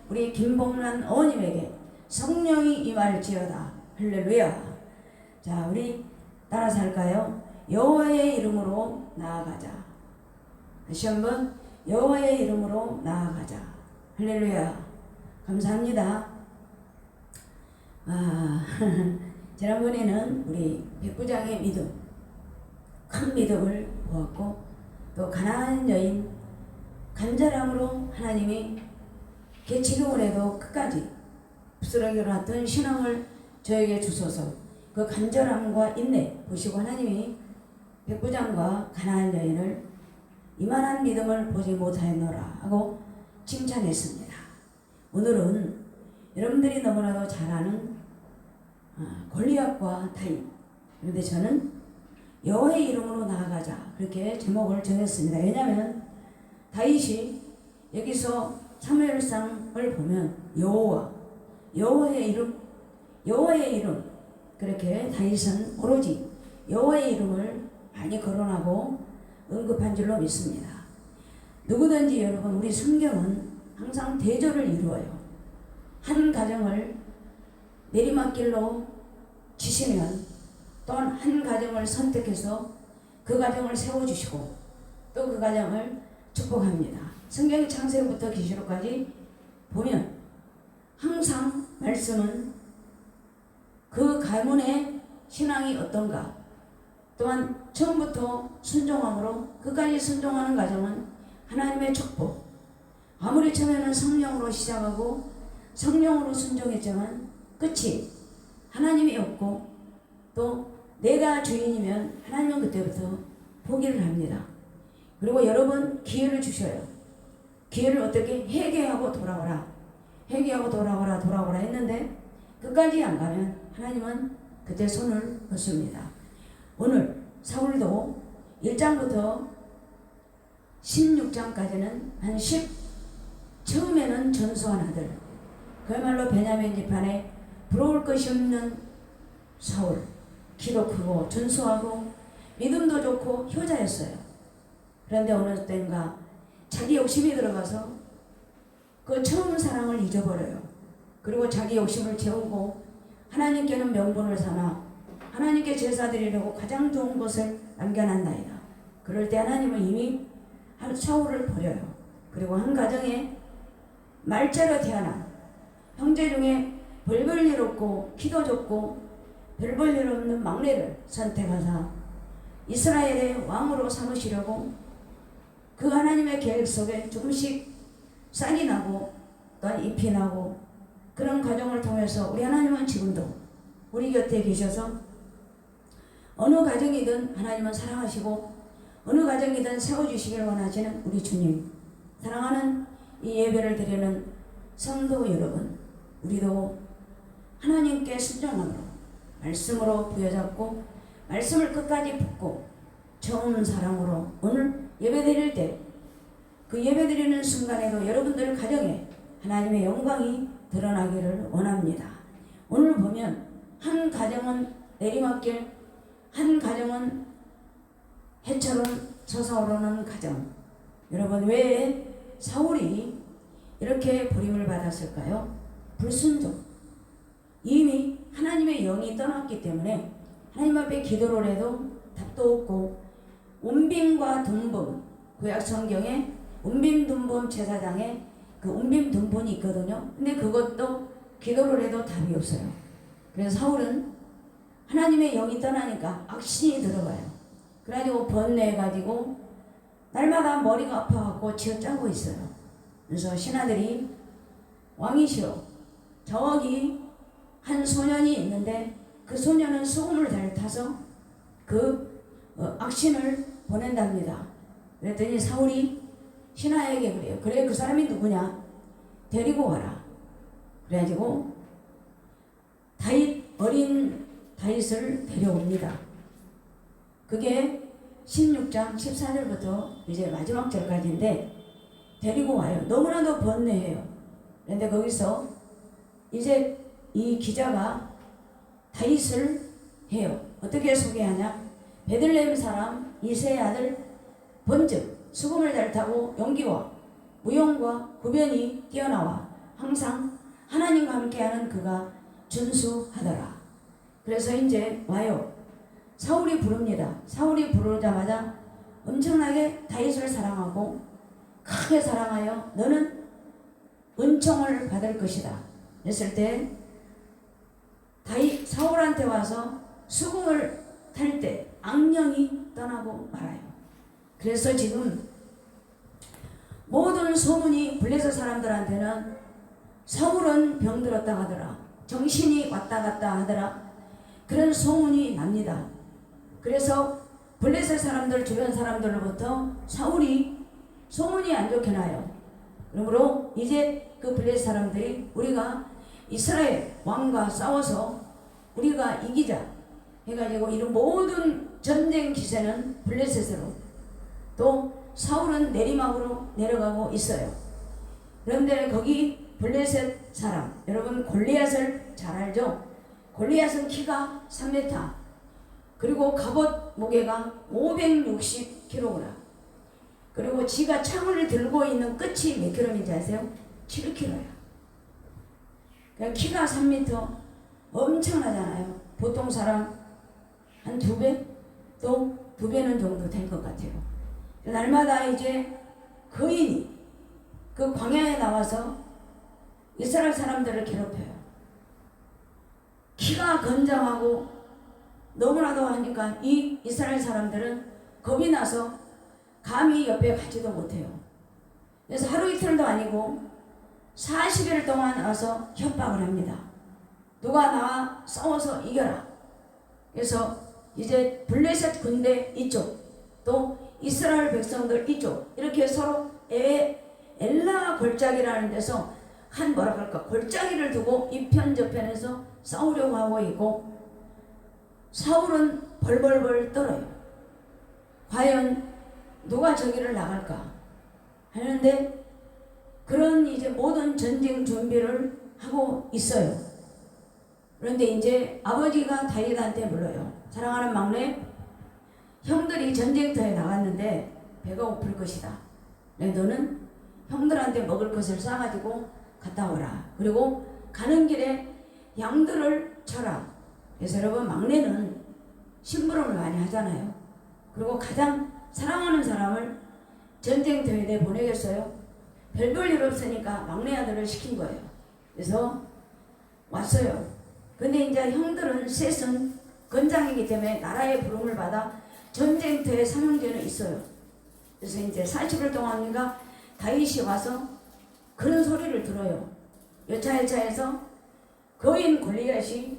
우리 김봉란 어머님에게 성령이 임할지어다. 할렐루야. 자, 우리 따라서 할까요? 여호와의 이름으로 나아가자. 다시 한번 여호와의 이름으로 나아가자. 할렐루야. 감사합니다. 지난번에는 우리 백부장의 믿음, 큰 믿음을 보았고, 또 가난한 여인 간절함으로 하나님이 지금을 해도 끝까지 부스러기로 놨던 신앙을 저에게 주소서. 그 간절함과 인내 보시고 하나님이 백부장과 가난한 여인을 이만한 믿음을 보지 못하였노라 하고 칭찬했습니다. 오늘은 여러분들이 너무나도 잘 아는 골리앗과 다윗. 그런데 저는 여호와의 이름으로 나아가자 그렇게 제목을 정했습니다. 왜냐하면 다윗이 여기서 사무엘상을 보면 여호와의 이름 그렇게 다윗은 오로지 여호와의 이름을 많이 거론하고 언급한 줄로 믿습니다. 누구든지 여러분 우리 성경은 항상 대조를 이루어요. 한 가정을 내리막길로 치시면 또한 한 가정을 선택해서 그 가정을 세워주시고 또 그 가정을 축복합니다. 성경 창세기부터 계시록까지 보면 항상 말씀은 그 가문의 신앙이 어떤가, 또한 처음부터 순종함으로 끝까지 순종하는 가정은 하나님의 축복. 아무리 처음에는 성령으로 시작하고 성령으로 순종했지만 끝이 하나님이 없고 또 내가 주인이면 하나님은 그때부터 포기를 합니다. 그리고 여러 번 기회를 주셔요. 기회를 어떻게 회개하고 돌아오라 했는데 끝까지 안 가면 하나님은 그때 손을 놓습니다. 오늘 사울도 1장부터 16장까지는 처음에는 전수한 아들, 그야말로 베냐민 집안에 부러울 것이 없는 사울, 키도 크고 전수하고 믿음도 좋고 효자였어요. 그런데 어느 때인가 자기 욕심이 들어가서 그 처음 사랑을 잊어버려요. 그리고 자기 욕심을 채우고 하나님께는 명분을 삼아 하나님께 제사 드리려고 가장 좋은 것을 남겨놨나이다. 그럴 때 하나님은 이미 사울을 버려요. 그리고 한 가정에 말자로 태어난 형제 중에 별볼 일 없고 키도 좋고 별볼 일 없는 막내를 선택하사 이스라엘의 왕으로 삼으시려고 그 하나님의 계획 속에 조금씩 싹이 나고 또한 잎이 나고 그런 과정을 통해서 우리 하나님은 지금도 우리 곁에 계셔서 어느 가정이든 하나님은 사랑하시고 어느 가정이든 세워주시길 원하시는 우리 주님, 사랑하는 이 예배를 드리는 성도 여러분, 우리도 하나님께 순종함으로 말씀으로 부여잡고 말씀을 끝까지 붙고 처음 사랑으로 오늘 예배 드릴 때 그 예배 드리는 순간에도 여러분들 가정에 하나님의 영광이 드러나기를 원합니다. 오늘 보면 한 가정은 내리막길, 한 가정은 해처럼 솟아오르는 가정. 여러분 왜 사울이 이렇게 버림을 받았을까요? 불순종. 이미 하나님의 영이 떠났기 때문에 하나님 앞에 기도를 해도 답도 없고 운빔과 둔분, 구약 성경에 운빔둔분 제사장에 그 운빔둔분이 있거든요. 근데 그것도 기도를 해도 답이 없어요. 그래서 사울은 하나님의 영이 떠나니까 악신이 들어가요. 그래가지고 번뇌해가지고 날마다 머리가 아파갖고 쥐어짜고 있어요. 그래서 신하들이 왕이시여, 저기 한 소년이 있는데 그 소년은 소금을 잘 타서 그 악신을 보낸답니다. 그랬더니 사울이 신하에게 그래요. 그래, 그 사람이 누구냐? 데리고 와라. 그래가지고 어린 다윗을 데려옵니다. 그게 16장 14절부터 이제 마지막 절까지인데 데리고 와요. 너무나도 번뇌해요. 그런데 거기서 이제 이 기자가 다윗을 해요. 어떻게 소개하냐? 베들레헴 사람 이새의 아들 번즉 수금을 잘 타고 용기와 무용과 구변이 뛰어나와 항상 하나님과 함께하는 그가 준수하더라. 그래서 이제 와요. 사울이 부릅니다. 사울이 부르자마자 엄청나게 다윗을 사랑하고 크게 사랑하여 너는 은총을 받을 것이다 했을 때 다윗 사울한테 와서 수궁을 탈 때 악령이 떠나고 말아요. 그래서 지금 모든 소문이 블레셋 사람들한테는 사울은 병들었다 하더라, 정신이 왔다 갔다 하더라, 그런 소문이 납니다. 그래서 블레셋 사람들 주변 사람들로부터 사울이 소문이 안 좋게 나요. 그러므로 이제 그 블레셋 사람들이 우리가 이스라엘 왕과 싸워서 우리가 이기자 해가지고 이런 모든 전쟁 기세는 블레셋으로, 또 사울은 내리막으로 내려가고 있어요. 그런데 거기 블레셋 사람, 여러분 골리앗을 잘 알죠? 골리앗은 키가 3m, 그리고 갑옷 무게가 560kg, 그리고 지가 창을 들고 있는 끝이 몇 킬로인지 아세요? 7kg야. 그러니까 키가 3m, 엄청나잖아요. 보통 사람 한 2배? 또 2배는 정도 될 것 같아요. 날마다 이제 거인이 그 광야에 나와서 이스라엘 사람들을 괴롭혀요. 키가 건장하고 너무나도 하니까 이 이스라엘 사람들은 겁이 나서 감히 옆에 가지도 못해요. 그래서 하루 이틀도 아니고 40일 동안 와서 협박을 합니다. 누가 나와 싸워서 이겨라. 그래서 이제 블레셋 군대 이쪽, 또 이스라엘 백성들 이쪽, 이렇게 서로 엘라 골짜기라는 데서 한 뭐라 할까 골짜기를 두고 이편 저편에서 싸우려고 하고 있고, 사울은 벌벌벌 떨어요. 과연 누가 저기를 나갈까 하는데 그런 이제 모든 전쟁 준비를 하고 있어요. 그런데 이제 아버지가 다윗한테 물어요. 사랑하는 막내, 형들이 전쟁터에 나갔는데 배가 고플 것이다. 너는 형들한테 먹을 것을 싸가지고 갔다 오라. 그리고 가는 길에 양들을 쳐라. 그래서 여러분, 막내는 심부름을 많이 하잖아요. 그리고 가장 사랑하는 사람을 전쟁터에 내보내겠어요? 별 볼 일 없으니까 막내 아들을 시킨 거예요. 그래서 왔어요. 근데 이제 형들은 셋은 건장이기 때문에 나라의 부름을 받아 전쟁터에 사명제는 있어요. 그래서 이제 40일 동안인가 다윗이 와서 그런 소리를 들어요. 여차여차해서 거인 골리앗이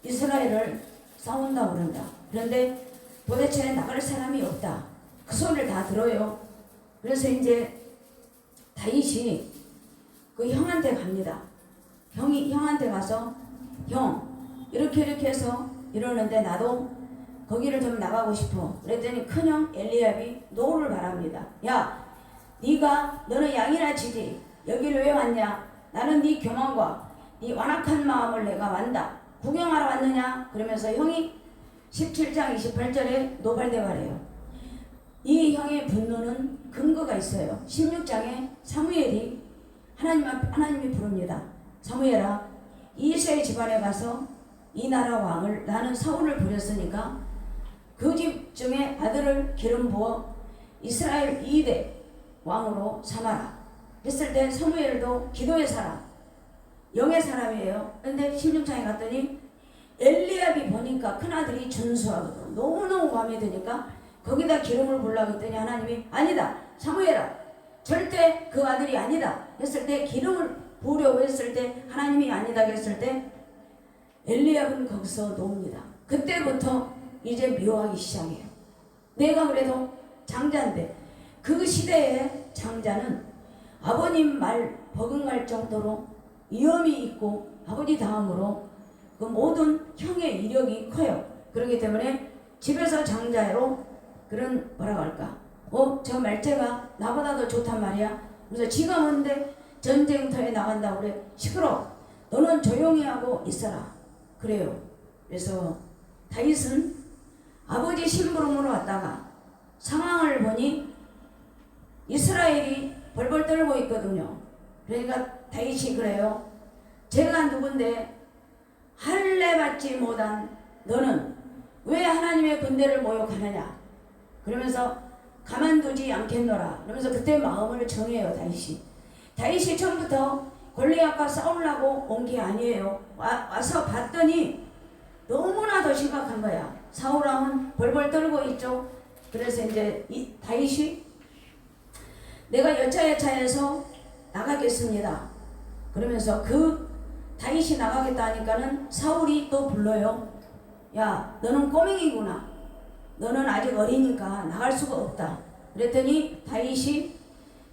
이스라엘을 싸운다고 그런다. 그런데 도대체 나갈 사람이 없다. 그 소리를 다 들어요. 그래서 이제 다윗이 그 형한테 갑니다. 형한테 가서 형 이렇게 해서 이러는데 나도 거기를 좀 나가고 싶어. 그랬더니 큰형 엘리압이 노를 바랍니다. 야, 너는 양이나 치지 여기를 왜 왔냐? 나는 네 교만과 네 완악한 마음을 내가 완다. 구경하러 왔느냐? 그러면서 형이 17장 28절에 노발대발해요. 이 형의 분노는 근거가 있어요. 16장에 사무엘이 하나님이 부릅니다. 사무엘아, 이새의 집안에 가서 이 나라 왕을, 나는 사울을 부렸으니까 그 집 중에 아들을 기름 부어 이스라엘 2대 왕으로 삼아라 했을 때 사무엘도 기도의 사람, 영의 사람이에요. 근데 16장에 갔더니 엘리압이 보니까 큰아들이 준수하거든. 너무너무 마음에 드니까 거기다 기름을 부으려고 했더니 하나님이 아니다, 사무엘아, 절대 그 아들이 아니다 했을 때, 기름을 부으려고 했을 때 하나님이 아니다 했을 때 엘리압은 거기서 놓습니다. 그때부터 이제 미워하기 시작해요. 내가 그래도 장자인데, 그 시대의 장자는 아버님 말 버금갈 정도로 위험이 있고 아버지 다음으로 그 모든 형의 이력이 커요. 그렇기 때문에 집에서 장자로 그런 뭐라고 할까, 저 말째가 나보다도 좋단 말이야. 그래서 지가 뭔데 전쟁터에 나간다고 그래. 시끄러, 너는 조용히 하고 있어라 그래요. 그래서 다윗은 아버지 심부름으로 왔다가 상황을 보니 이스라엘이 벌벌 떨고 있거든요. 그러니까 다윗이 그래요. 제가 누군데 할례 받지 못한 너는 왜 하나님의 군대를 모욕하느냐. 그러면서 가만두지 않겠노라. 그러면서 그때 마음을 정해요. 다윗이 처음부터 골리앗과 싸우려고 온 게 아니에요. 와서 봤더니 너무나도 심각한 거야. 사울왕은 벌벌 떨고 있죠. 그래서 이제 이 다윗이 내가 여차여차해서 나가겠습니다. 그러면서 그 다윗이 나가겠다 하니까는 사울이 또 불러요. 야, 너는 꼬맹이구나. 너는 아직 어리니까 나갈 수가 없다. 그랬더니 다윗이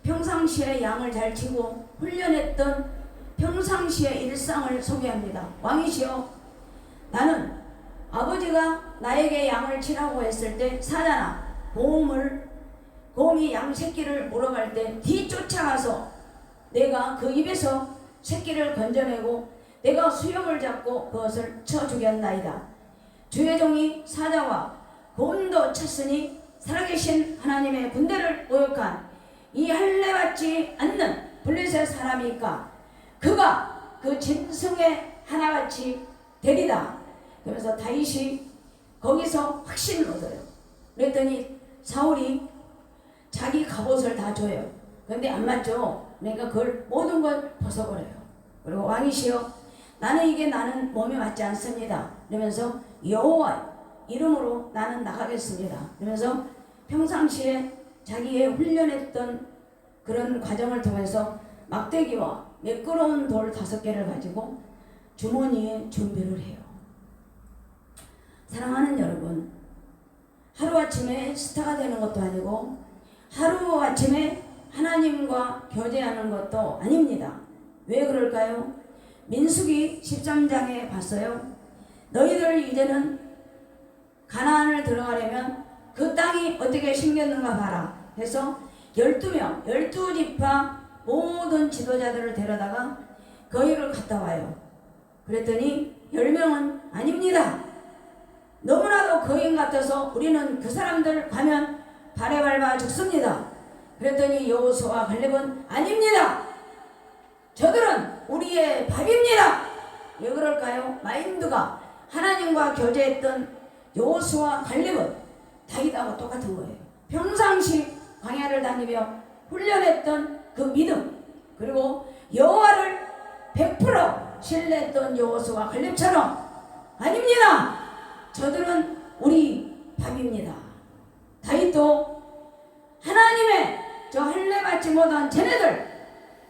평상시에 양을 잘 치고 훈련했던 평상시의 일상을 소개합니다. 왕이시여, 나는 아버지가 나에게 양을 치라고 했을 때 사자나 곰이 양 새끼를 물어갈 때 뒤쫓아가서 내가 그 입에서 새끼를 건져내고 내가 수염을 잡고 그것을 쳐 죽였나이다. 주의 종이 사자와 곰도 쳤으니 살아계신 하나님의 군대를 모욕한 이 할례받지 않는 블레셋 사람이니까 그가 그 짐승의 하나같이 되리다. 그러면서 다윗이 거기서 확신을 얻어요. 그랬더니 사울이 자기 갑옷을 다 줘요. 그런데 안 맞죠. 그러니까 그걸 모든 걸 벗어버려요. 그리고 왕이시여, 나는 몸에 맞지 않습니다. 그러면서 여호와 이름으로 나는 나가겠습니다. 그러면서 평상시에 자기의 훈련했던 그런 과정을 통해서 막대기와 매끄러운 돌 5개를 가지고 주머니에 준비를 해요. 사랑하는 여러분, 하루아침에 스타가 되는 것도 아니고 하루아침에 하나님과 교제하는 것도 아닙니다. 왜 그럴까요? 민수기 13장에 봤어요. 너희들 이제는 가나안을 들어가려면 그 땅이 어떻게 생겼는가 봐라 해서 12명 12지파 모든 지도자들을 데려다가 거기를 갔다 와요. 그랬더니 10명은 아닙니다. 너무나도 거인 같아서 우리는 그 사람들 가면 발에 밟아 죽습니다. 그랬더니 여호수아와 갈렙은 아닙니다. 저들은 우리의 밥입니다. 왜 그럴까요? 마인드가 하나님과 교제했던 여호수아와 갈렙은 다윗하고 똑같은 거예요. 평상시 광야를 다니며 훈련했던 그 믿음, 그리고 여호와를 100% 신뢰했던 여호수아와 갈렙처럼 아닙니다. 저들은 우리 밥입니다. 다윗도 하나님의 저 할례 받지 못한 쟤네들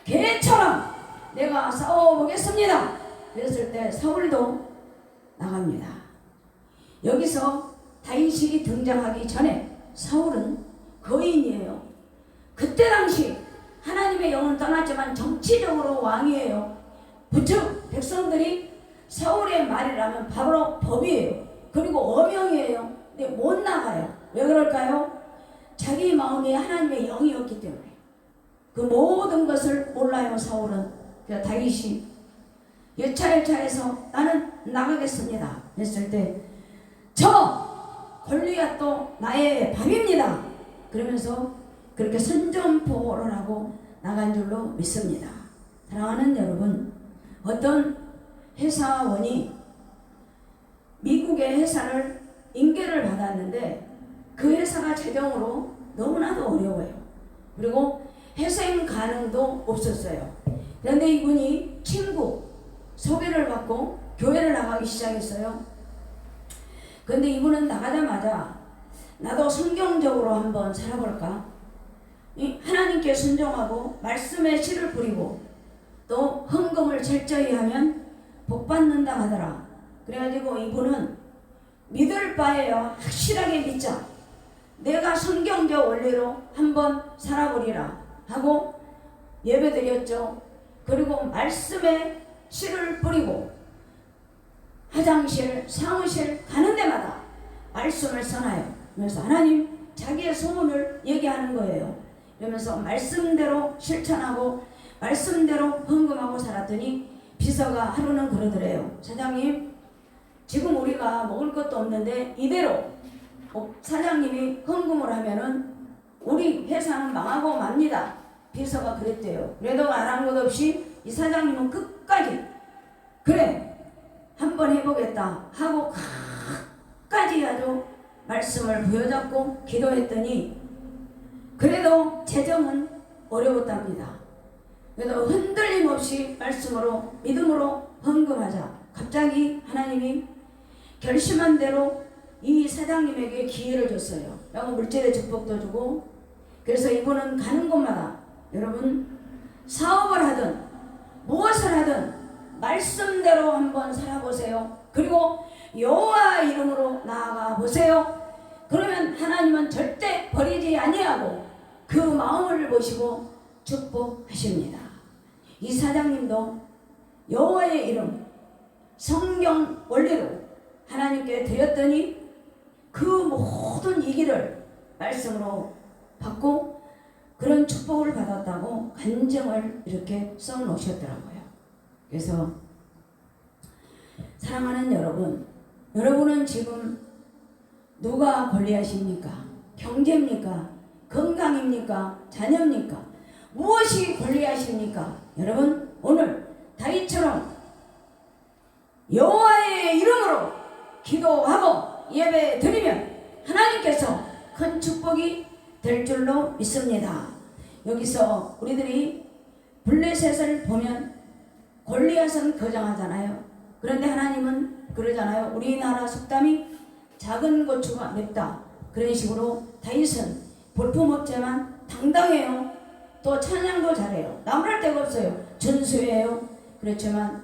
개처럼 내가 싸워보겠습니다. 그랬을 때 사울도 나갑니다. 여기서 다윗이 등장하기 전에 사울은 거인이에요. 그때 당시 하나님의 영은 떠났지만 정치적으로 왕이에요. 부축 백성들이 사울의 말이라면 바로 법이에요. 그리고 어명이에요. 근데 못 나가요. 왜 그럴까요? 자기 마음이 하나님의 영이었기 때문에. 그 모든 것을 몰라요. 사울은. 그래서 다윗이 여차여차해서 나는 나가겠습니다 했을 때 저 골리앗도 나의 밥입니다. 그러면서 그렇게 선전포고를 하고 나간 줄로 믿습니다. 사랑하는 여러분, 어떤 회사원이 미국의 회사를 인계를 받았는데 그 회사가 재정으로 너무나도 어려워요. 그리고 회생 가능도 없었어요. 그런데 이분이 친구 소개를 받고 교회를 나가기 시작했어요. 그런데 이분은 나가자마자 나도 성경적으로 한번 살아볼까? 하나님께 순종하고 말씀에 씨를 뿌리고 또 헌금을 철저히 하면 복 받는다 하더라. 그래가지고 이분은 믿을 바에요. 확실하게 믿자. 내가 성경적 원리로 한번 살아보리라 하고 예배드렸죠. 그리고 말씀에 씨를 뿌리고 화장실, 사무실 가는 데마다 말씀을 써놔요. 그래서 하나님 자기의 소원을 얘기하는 거예요. 그러면서 말씀대로 실천하고 말씀대로 헌금하고 살았더니 비서가 하루는 그러더래요. 사장님, 지금 우리가 먹을 것도 없는데 이대로 사장님이 헌금을 하면은 우리 회사는 망하고 맙니다. 비서가 그랬대요. 그래도 안 한 것 없이 이 사장님은 끝까지 그래 한번 해보겠다 하고 끝까지 아주 말씀을 부여잡고 기도했더니 그래도 재정은 어려웠답니다. 그래도 흔들림 없이 말씀으로 믿음으로 헌금하자 갑자기 하나님이 결심한 대로 이 사장님에게 기회를 줬어요. 그리고 물질의 축복도 주고 그래서 이분은 가는 곳마다 여러분 사업을 하든 무엇을 하든 말씀대로 한번 살아보세요. 그리고 여호와 이름으로 나아가 보세요. 그러면 하나님은 절대 버리지 아니하고 그 마음을 보시고 축복하십니다. 이 사장님도 여호와의 이름 성경 원리로 하나님께 드렸더니 그 모든 이 길을 말씀으로 받고 그런 축복을 받았다고 간증을 이렇게 써놓으셨더라고요. 그래서 사랑하는 여러분, 여러분은 지금 누가 권리하십니까? 경제입니까? 건강입니까? 자녀입니까? 무엇이 권리하십니까? 여러분 오늘 다윗처럼 여호와의 이름으로 기도하고 예배 드리면 하나님께서 큰 축복이 될 줄로 믿습니다. 여기서 우리들이 블레셋을 보면 골리앗은 거장하잖아요. 그런데 하나님은 그러잖아요. 우리나라 속담이 작은 고추가 맵다. 그런 식으로 다윗은 볼품없지만 당당해요. 또 찬양도 잘해요. 나무랄 데가 없어요. 전수해요. 그렇지만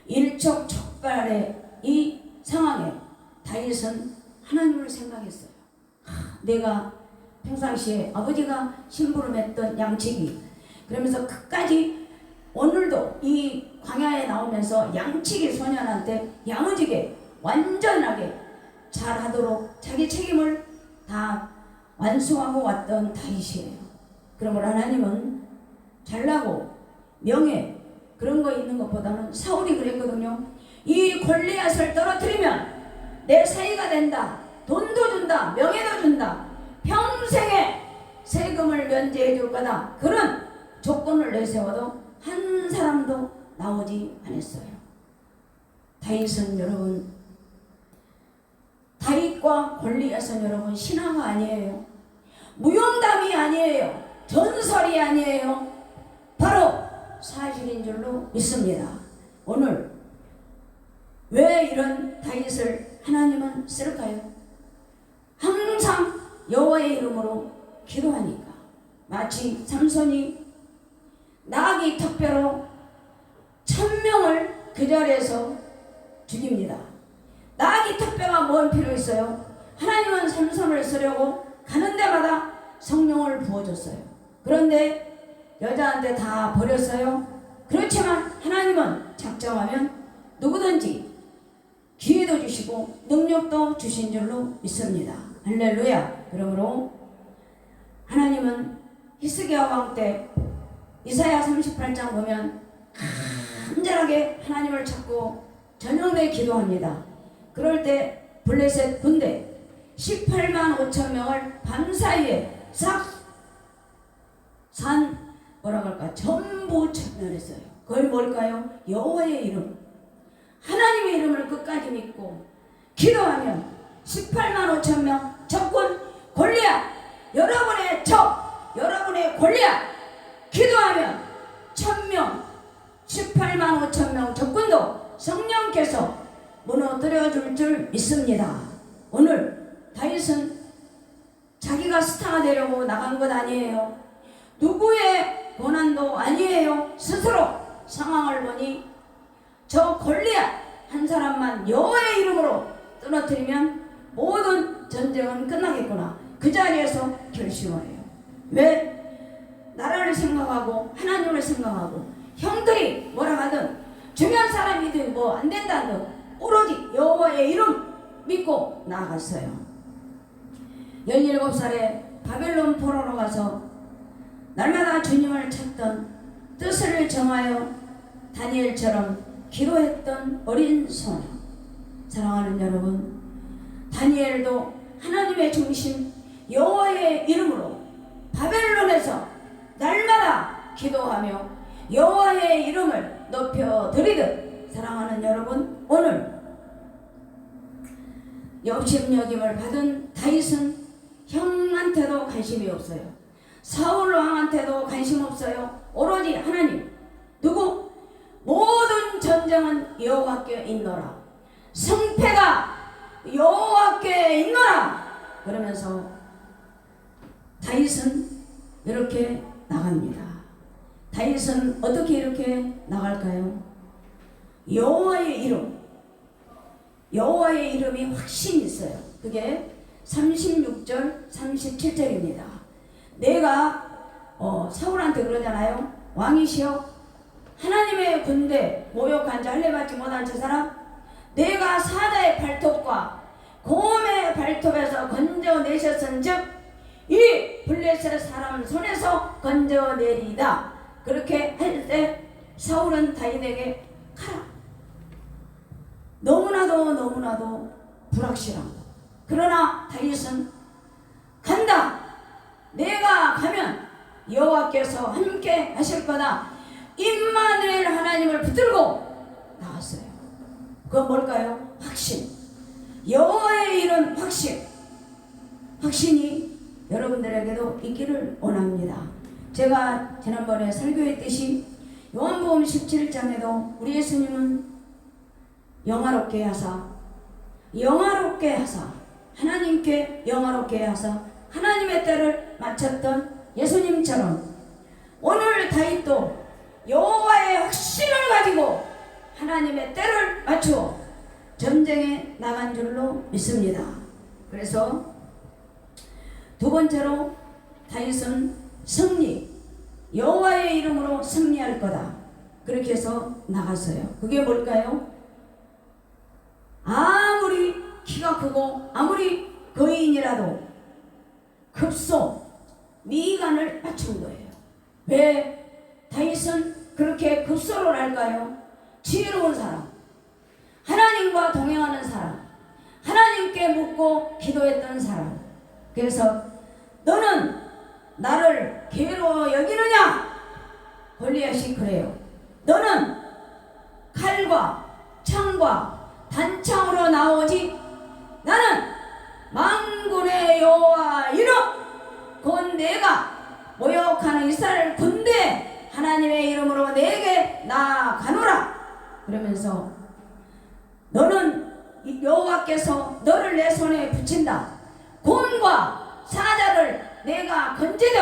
일촉즉발의 이 상황에 다윗은 하나님을 생각했어요. 내가 평상시에 아버지가 심부름했던 양치기 그러면서 끝까지 오늘도 이 광야에 나오면서 양치기 소년한테 야무지게 완전하게 잘하도록 자기 책임을 다 완수하고 왔던 다윗이에요. 그러므로 하나님은 잘나고 명예 그런 거 있는 것보다는 사울이 그랬거든요. 이 골리앗을 떨어뜨리면 내 사이가 된다. 돈도 준다. 명예도 준다. 평생에 세금을 면제해 줄 거다. 그런 조건을 내세워도 한 사람도 나오지 않았어요. 다윗은 여러분 다윗과 골리앗은 여러분 신화가 아니에요. 무용담이 아니에요. 전설이 아니에요. 바로 사실인 줄로 믿습니다. 오늘 왜 이런 다윗을 하나님은 쓸까요? 항상 여호와의 이름으로 기도하니까. 마치 삼손이 나귀 턱뼈로 1000명을 그 자리에서 죽입니다. 나귀 턱뼈가 뭔 필요 있어요? 하나님은 삼손을 쓰려고 가는 데마다 성령을 부어줬어요. 그런데 여자한테 다 버렸어요. 그렇지만 하나님은 작정하면 누구든지 기회도 주시고 능력도 주신 줄로 믿습니다. 할렐루야. 그러므로 하나님은 히스기야 왕 때 이사야 38장 보면 간절하게 하나님을 찾고 저녁내 기도합니다. 그럴 때 블레셋 군대 18만 5천 명을 밤사이에 싹 뭐라고 할까 전부 천멸했어요. 그걸 뭘까요? 여호와의 이름 하나님의 이름을 끝까지 믿고 기도하면 18만 5천 명 적군 골리앗 여러분의 적 여러분의 골리앗 기도하면 1000명 18만 5천 명 적군도 성령께서 무너뜨려 줄 줄 믿습니다. 오늘 다윗은 자기가 스타가 되려고 나간 것 아니에요. 누구의 고난도 아니에요. 스스로 상황을 보니 저 골리앗 한 사람만 여호와의 이름으로 떨어뜨리면 모든 전쟁은 끝나겠구나. 그 자리에서 결심을 해요. 왜? 나라를 생각하고 하나님을 생각하고 형들이 뭐라 하든 주변 사람이든 뭐 안 된다든 오로지 여호와의 이름 믿고 나아갔어요. 17살에 바벨론 포로로 가서 날마다 주님을 찾던 뜻을 정하여 다니엘처럼 기도했던 어린 소녀. 사랑하는 여러분, 다니엘도 하나님의 중심 여호와의 이름으로 바벨론에서 날마다 기도하며 여호와의 이름을 높여 드리듯 사랑하는 여러분, 오늘 역심여김을 받은 다윗은 형한테도 관심이 없어요. 사울 왕한테도 관심 없어요. 오로지 하나님. 누구? 모든 전쟁은 여호와께 있노라. 승패가 여호와께 있노라. 그러면서 다윗은 이렇게 나갑니다. 다윗은 어떻게 이렇게 나갈까요? 여호와의 이름, 여호와의 이름이 확신이 있어요. 그게 36절 37절입니다. 내가 사울한테 그러잖아요. 왕이시여, 하나님의 군대 모욕한 자 할례받지 못한 저 사람, 내가 사자의 발톱과 곰의 발톱에서 건져내셨은즉 이 블레셋 사람 손에서 건져내리이다. 그렇게 할 때 사울은 다윗에게 가라. 너무나도 불확실한 거. 그러나 다윗은 간다. 내가 가면 여호와께서 함께 하실 거다. 임마누엘 하나님을 붙들고 나왔어요. 그건 뭘까요? 확신. 여호와의 이름 확신. 확신이 여러분들에게도 있기를 원합니다. 제가 지난번에 설교했듯이 요한복음 17장에도 우리 예수님은 영화롭게 하사 하나님께 영화롭게 하사 하나님의 때를 마쳤던 예수님처럼 오늘 다윗도 여호와의 확신을 가지고 하나님의 때를 맞추어 전쟁에 나간 줄로 믿습니다. 그래서 두 번째로 다윗은 승리, 여호와의 이름으로 승리할 거다. 그렇게 해서 나갔어요. 그게 뭘까요? 아무리 키가 크고 아무리 거인이라도 급소, 미간을 맞춘 거예요. 왜 다윗은 그렇게 급소를 할까요? 지혜로운 사람, 하나님과 동행하는 사람, 하나님께 묻고 기도했던 사람. 그래서 너는 나를 괴로워 여기느냐? 골리앗이 그래요. 너는 칼과 창과 단창으로 나오지 나는 만군의 여호와 이름 곧 내가 모욕하는 이스라엘 군대 하나님의 이름으로 내게 나아가노라. 그러면서 너는 여호와께서 너를 내 손에 붙인다. 곰과 사자를 내가 건지듯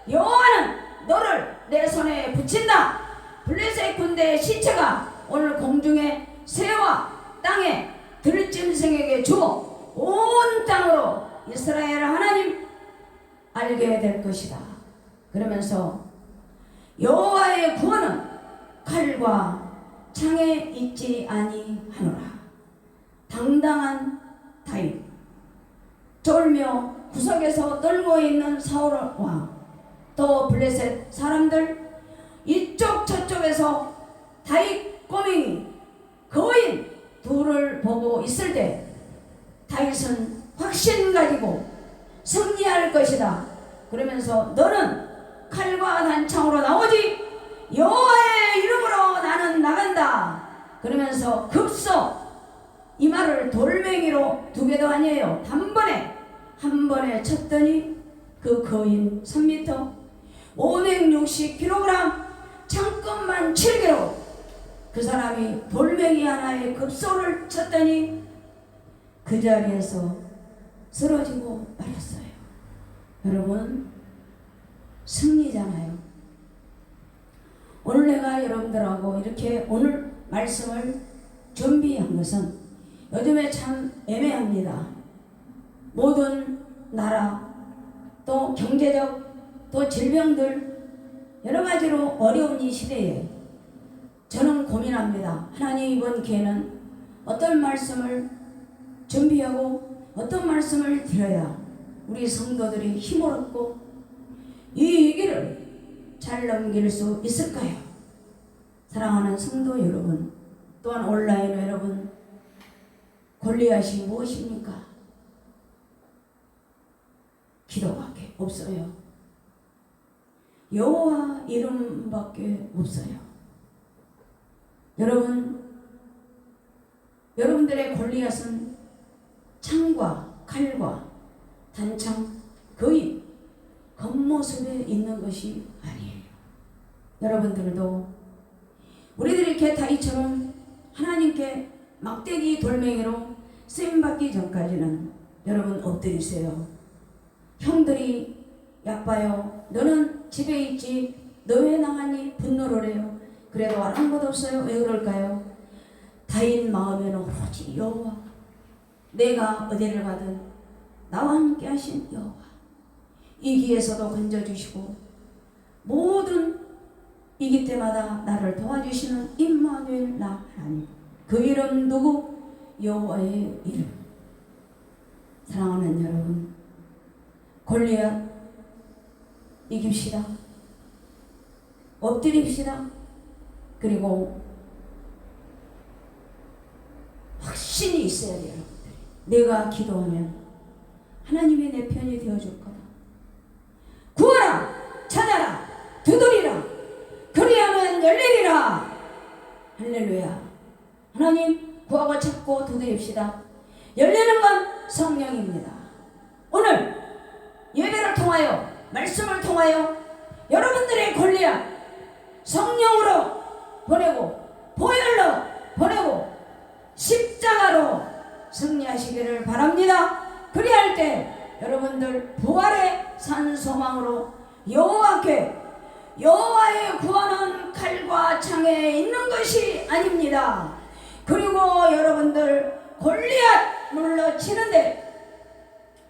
여호와는 너를 내 손에 붙인다. 블레셋 군대의 시체가 오늘 공중에 새와 땅에 들짐승에게 주어 온 땅으로 이스라엘 하나님 알게 될 것이다. 그러면서 여호와의 구원은 칼과 창에 있지 아니하노라. 당당한 다윗, 쫄며 구석에서 떨고 있는 사울 왕, 또 블레셋 사람들, 이쪽 저쪽에서 다윗 꼬맹이 거인 둘을 보고 있을 때 다윗은 확신 가지고 승리할 것이다. 그러면서 너는 칼과 단창으로 나오지 여호와의 이름으로 나는 나간다. 그러면서 급소, 이 말을 돌멩이로 두 개도 아니에요. 한 번에 쳤더니 그 거인 3m 560kg 창끝만 7kg 그 사람이 돌멩이 하나에 급소를 쳤더니 그 자리에서 쓰러지고 말았어요. 여러분, 승리잖아요. 오늘 내가 여러분들하고 이렇게 오늘 말씀을 준비한 것은 요즘에 참 애매합니다. 모든 나라, 또 경제적, 또 질병들 여러 가지로 어려운 이 시대에 저는 고민합니다. 하나님, 이번 기회는 어떤 말씀을 준비하고 어떤 말씀을 드려야 우리 성도들이 힘을 얻고 이 위기를 잘 넘길 수 있을까요? 사랑하는 성도 여러분, 또한 온라인 여러분, 골리앗이 무엇입니까? 기도밖에 없어요. 여호와 이름밖에 없어요. 여러분들의 골리앗은 창과 칼과 단창, 거의 겉모습에 있는 것이 아니에요. 여러분들도 우리들이 게다리처럼 하나님께 막대기 돌멩이로 쓰임받기 전까지는 여러분 엎드리세요. 형들이 야빠요, 너는 집에 있지, 너 왜 나가니? 분노를 해요. 그래도 아무것도 없어요. 왜 그럴까요? 다인 마음에는 오로지 여호와, 내가 어디를 가든 나와 함께 하신 여호와, 이 기에서도 건져주시고 모든 위기 때마다 나를 도와주시는 임마누엘 나 하나님, 그 이름 누구? 여호와의 이름. 사랑하는 여러분, 골리앗 이깁시다. 엎드립시다. 그리고 확신이 있어야 돼요. 내가 기도하면 하나님이 내 편이 되어줄 거다. 구하라, 찾아라, 두드리라, 그리하면 열리리라. 할렐루야. 하나님, 구하고 찾고 두드립시다. 열리는 건 성령입니다. 오늘 예배를 통하여, 말씀을 통하여 여러분들의 골리앗 성령으로 보내고 보혈로 보내고 십자가로 승리하시기를 바랍니다. 그리할 때 여러분들 부활의 산 소망으로 여호와께, 여호와의 구하는 칼과 창에 있는 것이 아닙니다. 그리고 여러분들 골리앗 물러치는데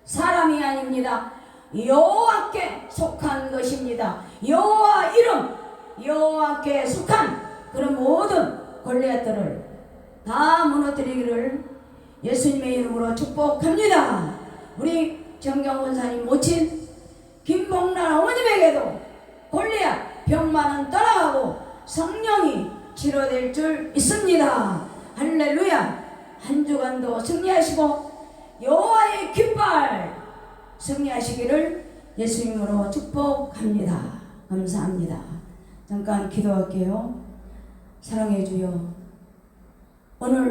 사람이 아닙니다. 여호와께 속한 것입니다. 여호와 이름, 여호와께 속한 그런 모든 골리앗들을 다 무너뜨리기를 예수님의 이름으로 축복합니다. 우리 정경원사님 모친 김봉란 어머님에게도 골리앗 병만은 떠나가고 성령이 치료될 줄 믿습니다. 할렐루야. 한 주간도 승리하시고 여호와의 깃발 승리하시기를 예수님으로 축복합니다. 감사합니다. 잠깐 기도할게요. 사랑해 주여, 오늘